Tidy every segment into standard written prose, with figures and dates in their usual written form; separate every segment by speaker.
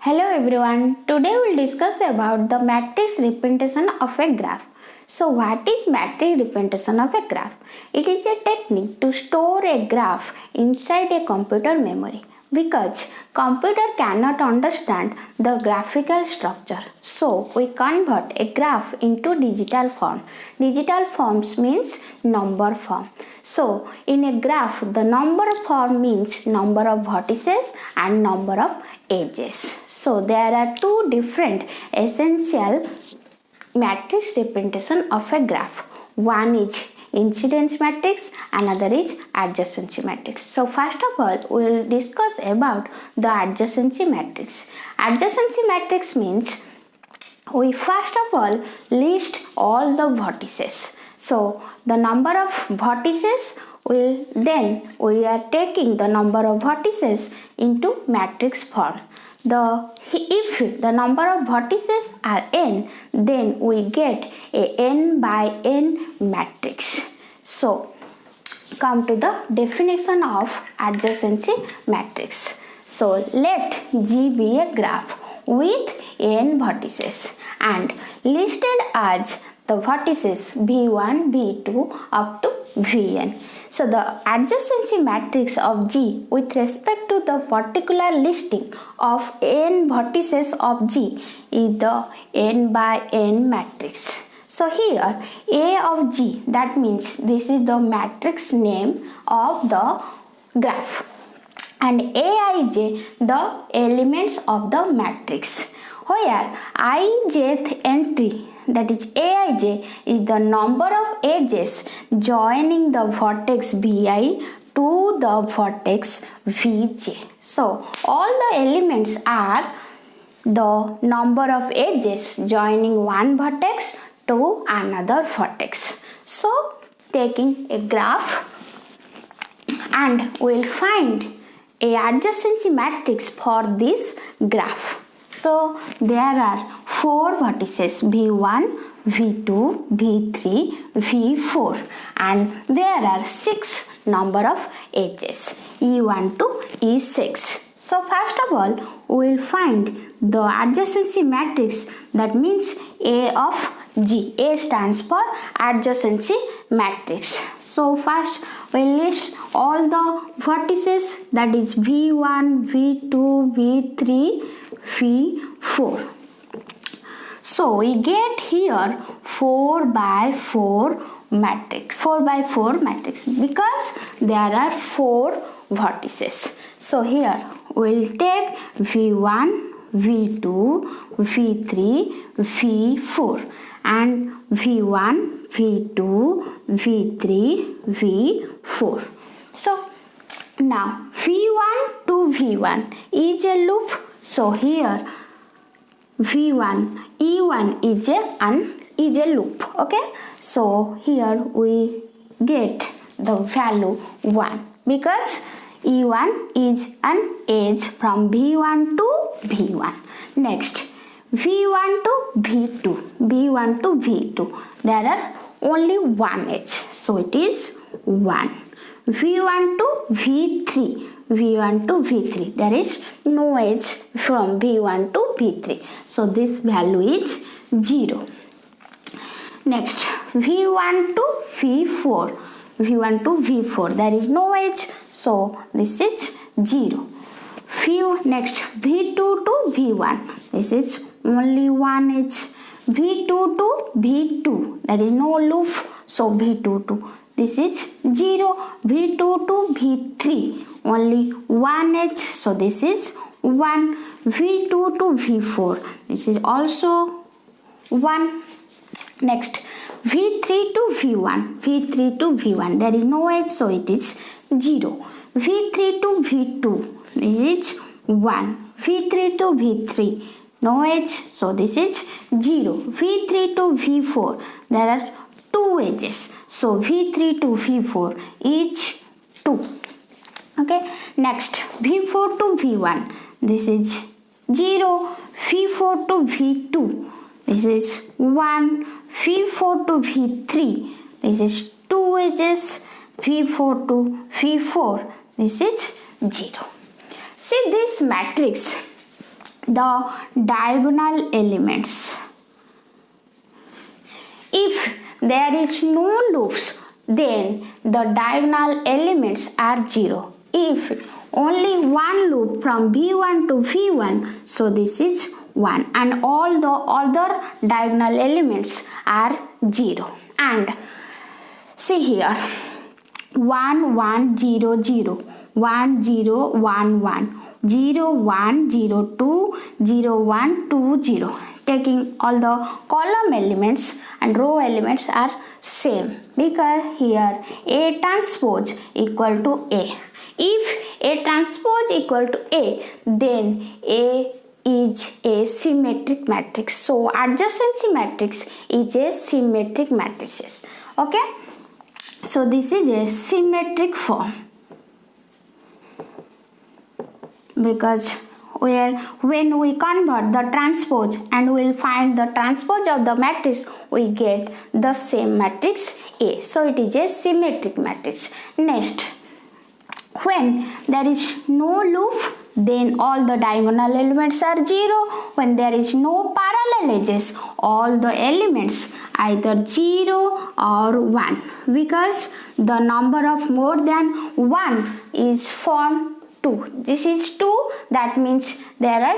Speaker 1: Hello everyone, today we'll discuss about the matrix representation of a graph. So what is matrix representation of a graph? It is a technique to store a graph inside a computer memory because computer cannot understand the graphical structure. So we convert a graph into digital form. Digital forms means number form. So in a graph, the number form means number of vertices and number of edges. So there are two different essential matrix representation of a graph. One is incidence matrix, another is adjacency matrix. So first of all, we will discuss about the adjacency matrix. Adjacency matrix means we first of all list all the vertices. So the number of vertices we are taking the number of vertices into matrix form. If the number of vertices are n, then we get a n by n matrix. So come to the definition of adjacency matrix. So let G be a graph with n vertices and listed as the vertices v1, v2 up to vn. So the adjacency matrix of G with respect to the particular listing of n vertices of G is the n by n matrix. So here A of G, that means this is the matrix name of the graph, and Aij the elements of the matrix, where ijth entry, that is Aij, is the number of edges joining the vertex Vi to the vertex Vj. So all the elements are the number of edges joining one vertex to another vertex. So taking a graph, and we will find a adjacency matrix for this graph. So there are 4 vertices v1, v2, v3, v4, and there are 6 number of edges e1 to e6. So first of all, we will find the adjacency matrix, that means A of G. A stands for adjacency matrix. So first we list all the vertices, that is v1, v2, v3, v4. So we get here 4 by 4 matrix, 4 by 4 matrix, because there are 4 vertices. So here we will take v1, v2, v3, v4, and v1, v2, v3, v4. So now v1 to v1 is a loop. So here v1 e1 is a loop. Okay, so here we get the value 1 because e1 is an edge from v1 to v1. Next, v1 to v2, v1 to v2, there are only one edge, so it is 1. v1 to v3, v1 to v3, there is no edge from v1 to v3, so this value is 0. Next, v1 to v4, v1 to v4, there is no edge, so this is 0. Next, v2 to v1, this is only one edge. v2 to v2, there is no loop, so v2 to, this is 0. v2 to v3, only one edge, so this is 1. v2 to v4, this is also 1. Next, v3 to v1, v3 to v1, there is no edge, so it is 0. v3 to v2, this is 1. v3 to v3, no edge, so this is 0. v3 to v4, there are 2 edges, so v3 to v4 is 2. Okay, next, v4 to v1, this is 0. v4 to v2, this is 1. v4 to v3, this is 2 edges. v4 to v4, this is 0. See this matrix, the diagonal elements. If there is no loops, then the diagonal elements are 0. If only one loop from V1 to V1, so this is 1, and all the other diagonal elements are 0. And see here, 1 1 0 0, 1 0 1 1, 0 1 0 2, 0 1 2 0. Taking all the column elements and row elements are same, because here A transpose equal to A. If A transpose equal to A, then A is a symmetric matrix. So adjacency matrix is a symmetric matrices. Okay, so this is a symmetric form, because when we convert the transpose and we will find the transpose of the matrix, we get the same matrix A. So it is a symmetric matrix. Next, when there is no loop, then all the diagonal elements are 0. When there is no parallel edges, all the elements either 0 or 1, because the number of more than 1 is formed 2. This is 2, that means there are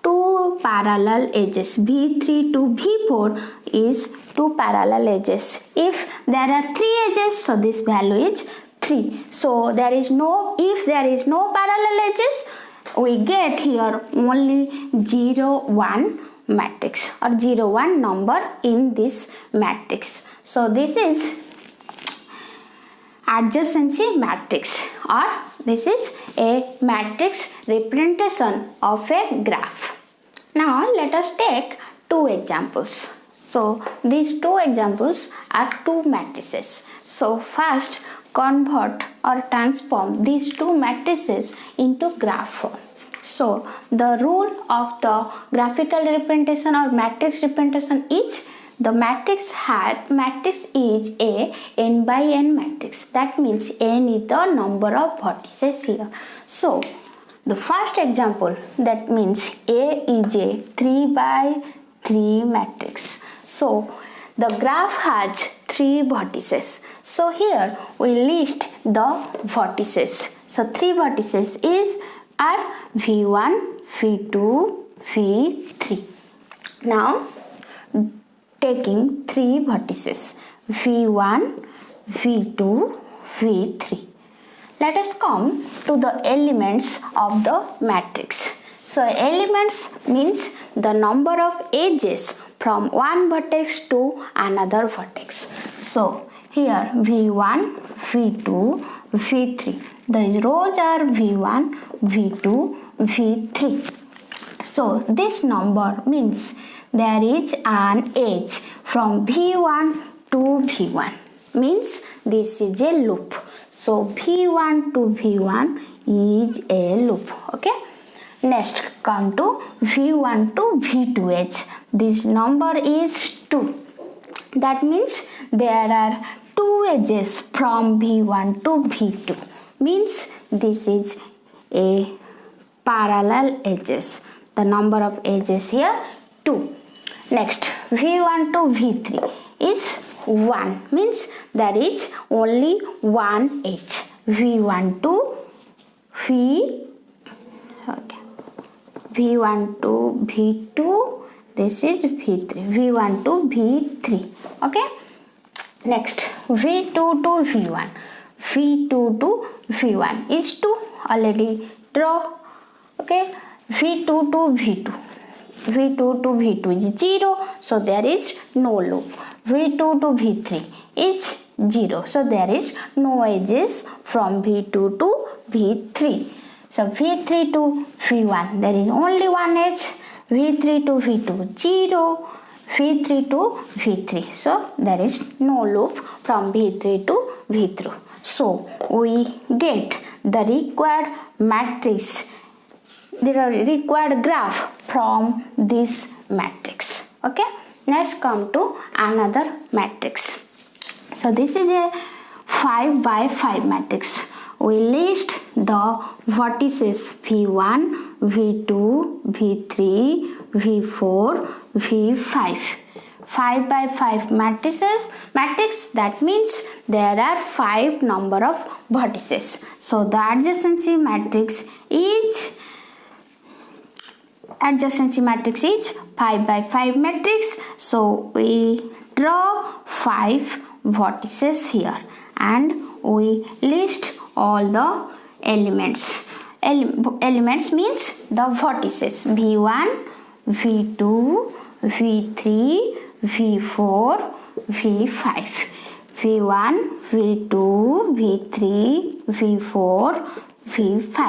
Speaker 1: 2 parallel edges. V3 to V4 is 2 parallel edges. If there are 3 edges, so this value is 3. So if there is no parallel edges, we get here only 0 1 matrix or 0 1 number in this matrix. So this is adjacency matrix, or this is a matrix representation of a graph. Now let us take 2 examples. So these 2 examples are 2 matrices. So first, convert or transform these 2 matrices into graph form. So the rule of the graphical representation or matrix representation is the matrix is a n by n matrix. That means n is the number of vertices here. So the first example, that means A is a 3 by 3 matrix. So the graph has 3 vertices. So here we list the vertices. So 3 vertices are V1, V2, V3. Now taking 3 vertices V1, V2, V3. Let us come to the elements of the matrix. So elements means the number of edges from one vertex to another vertex. So here V1, V2, V3. The rows are V1, V2, V3. So this number means there is an edge from V1 to V1, means this is a loop. So V1 to V1 is a loop. Okay. Next, come to V1 to V2 edge. This number is 2. That means there are 2 edges from V1 to V2. Means this is a parallel edges. The number of edges here 2. Next, V1 to V3 is 1. Means there is only one edge. V1 to V1 to V2, this is V3. V1 to V3. Okay. Next, V2 to V1. V2 to V1 is 2. Already draw. Okay. V2 to V2. V2 to V2 is 0. So there is no loop. V2 to V3 is 0. So there is no edges from V2 to V3. So V3 to V1, there is only one edge. V3 to V2, 0. V3 to V3. So there is no loop from V3 to V3. So we get the required matrix, the required graph from this matrix. Okay. Let's come to another matrix. So this is a 5 by 5 matrix. we list the vertices v1, v2, v3, v4, v5. 5 by 5 matrices. Matrix, that means there are 5 number of vertices. So the adjacency matrix is 5 by 5 matrix. So we draw 5 vertices here and we list all the elements. Elements means the vertices v1, v2, v3, v4, v5. v1, v2, v3, v4, v5.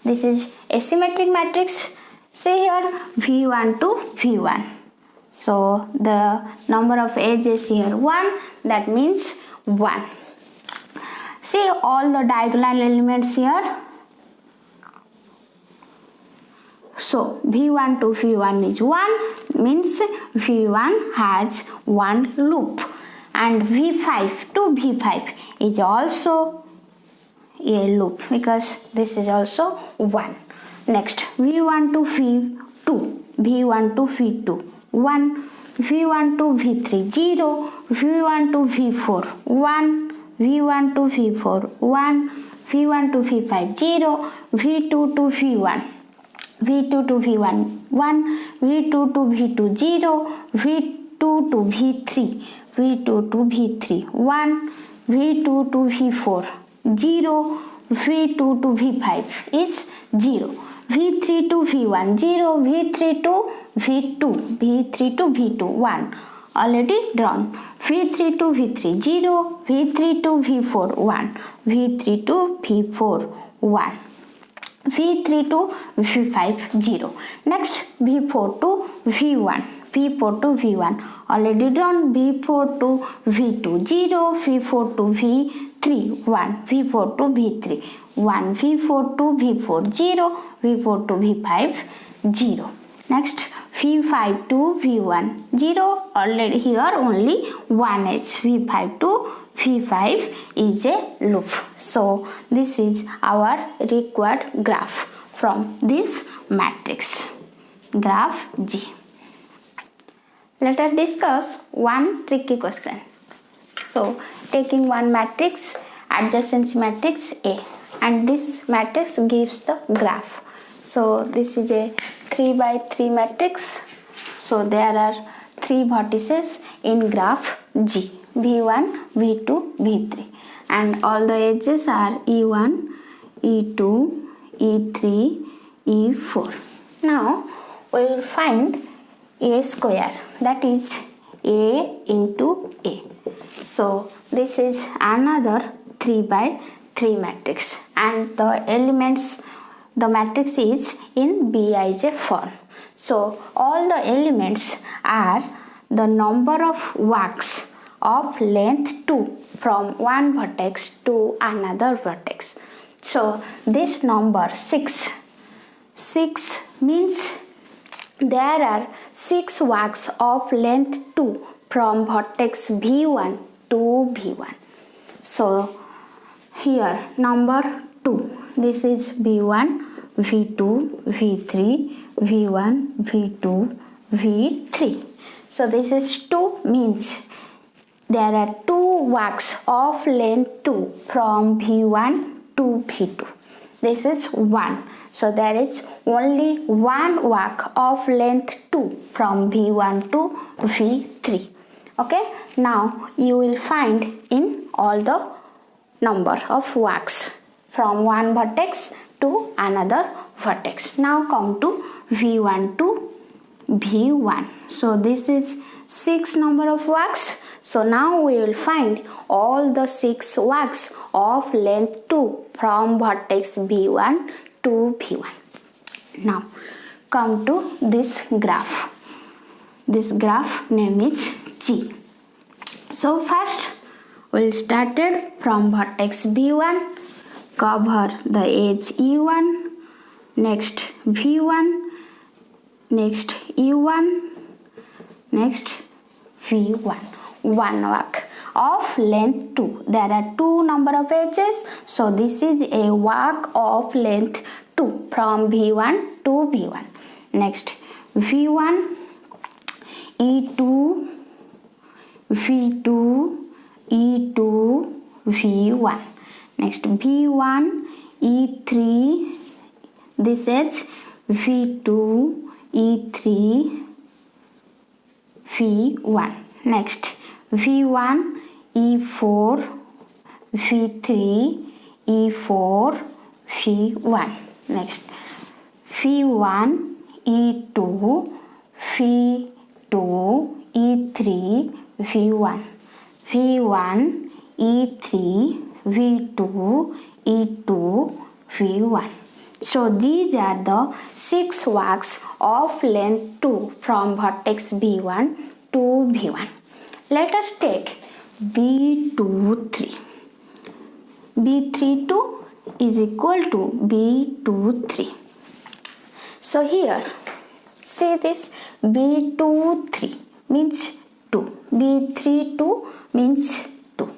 Speaker 1: This is a symmetric matrix. See here v1 to v1. So the number of edges here 1, that means 1. See all the diagonal elements here. So v1 to v1 is 1, means v1 has 1 loop, and v5 to v5 is also a loop because this is also 1. Next v1 to v2, v1 to v2 1, v1 to v3 0, v1 to v4 1, v1 to v4 1, v1 to v5 0, v2 to v1, v2 to v1 1, v2 to v2 0, v2 to v3, v2 to v3 1, v2 to v4 0, v2 to v5 is 0, v3 to v1 0, v3 to v2, v3 to v2 1, already drawn, v3 to v3 0, v3 to v4 1, v3 to v4 1, v3 to v5 0. Next v4 to v1, v4 to v1 already drawn, v4 to v2 0, v4 to v3 1, v4 to v3 1, v4 to v4 0, v4 to v5 0. Next v5 to v1 0, already here only 1 edge, v5 to v5 is a loop. So this is our required graph from this matrix, graph G. Let us discuss one tricky question. So taking one matrix, adjacency matrix A, and this matrix gives the graph. So this is a 3 by 3 matrix. So there are 3 vertices in graph G, v1, v2, v3, and all the edges are e1, e2, e3, e4. Now we will find a square, that is a into a. So this is another 3 by 3 matrix, and the elements, the matrix is in Bij form. So all the elements are the number of walks of length 2 from one vertex to another vertex. So this number 6 means there are 6 walks of length 2 from vertex v1 to v1. So here number 2, this is v1, v2, v3, v1, v2, v3. So this is 2 means there are 2 walks of length 2 from v1 to v2. This is 1. So there is only one walk of length 2 from v1 to v3. Okay, now you will find in all the number of walks from one vertex to another vertex. Now come to v1 to v1. So this is 6 number of walks. So now we will find all the 6 walks of length 2 from vertex v1 to v1. Now come to this graph. This graph name is G. So first we'll started from vertex v1, cover the edge e1, next v1, next e1, next v1. One walk. of length 2. There are 2 number of edges, so this is a arc of length 2 from V1 to V1. Next, V1, E2, V2, E2, V1. Next, V1, E3, this edge, V2, E3, V1. Next, V1, E4, V3, E4, V1. Next, V1, E2, V2, E3, V1. V1, E3, V2, E2, V1. So these are the 6 arcs of length 2 from vertex B1 to V1. Let us take B23. B32 is equal to B23. So here, say this, B23 means 2. B32 means 2.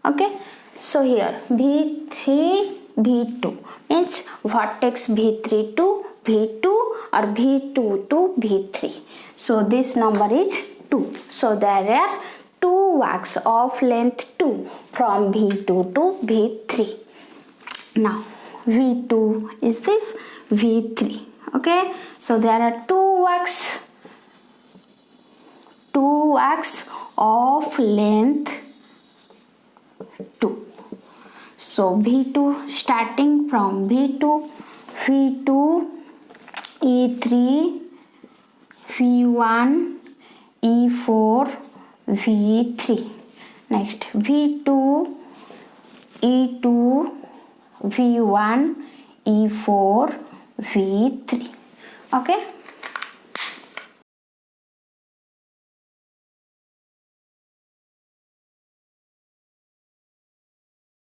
Speaker 1: Okay. So here B3, B2 means vertex B3 to V2 or V2 to V3. So this number is 2. So there are 2 arcs of length 2 from V2 to V3. Now V2 is this, V3. Okay. So there are 2 arcs of length 2. So V2 starting from V2, V2, E3, V1, E4, V3. Next, V2, E2, V1, E4, V3. Okay.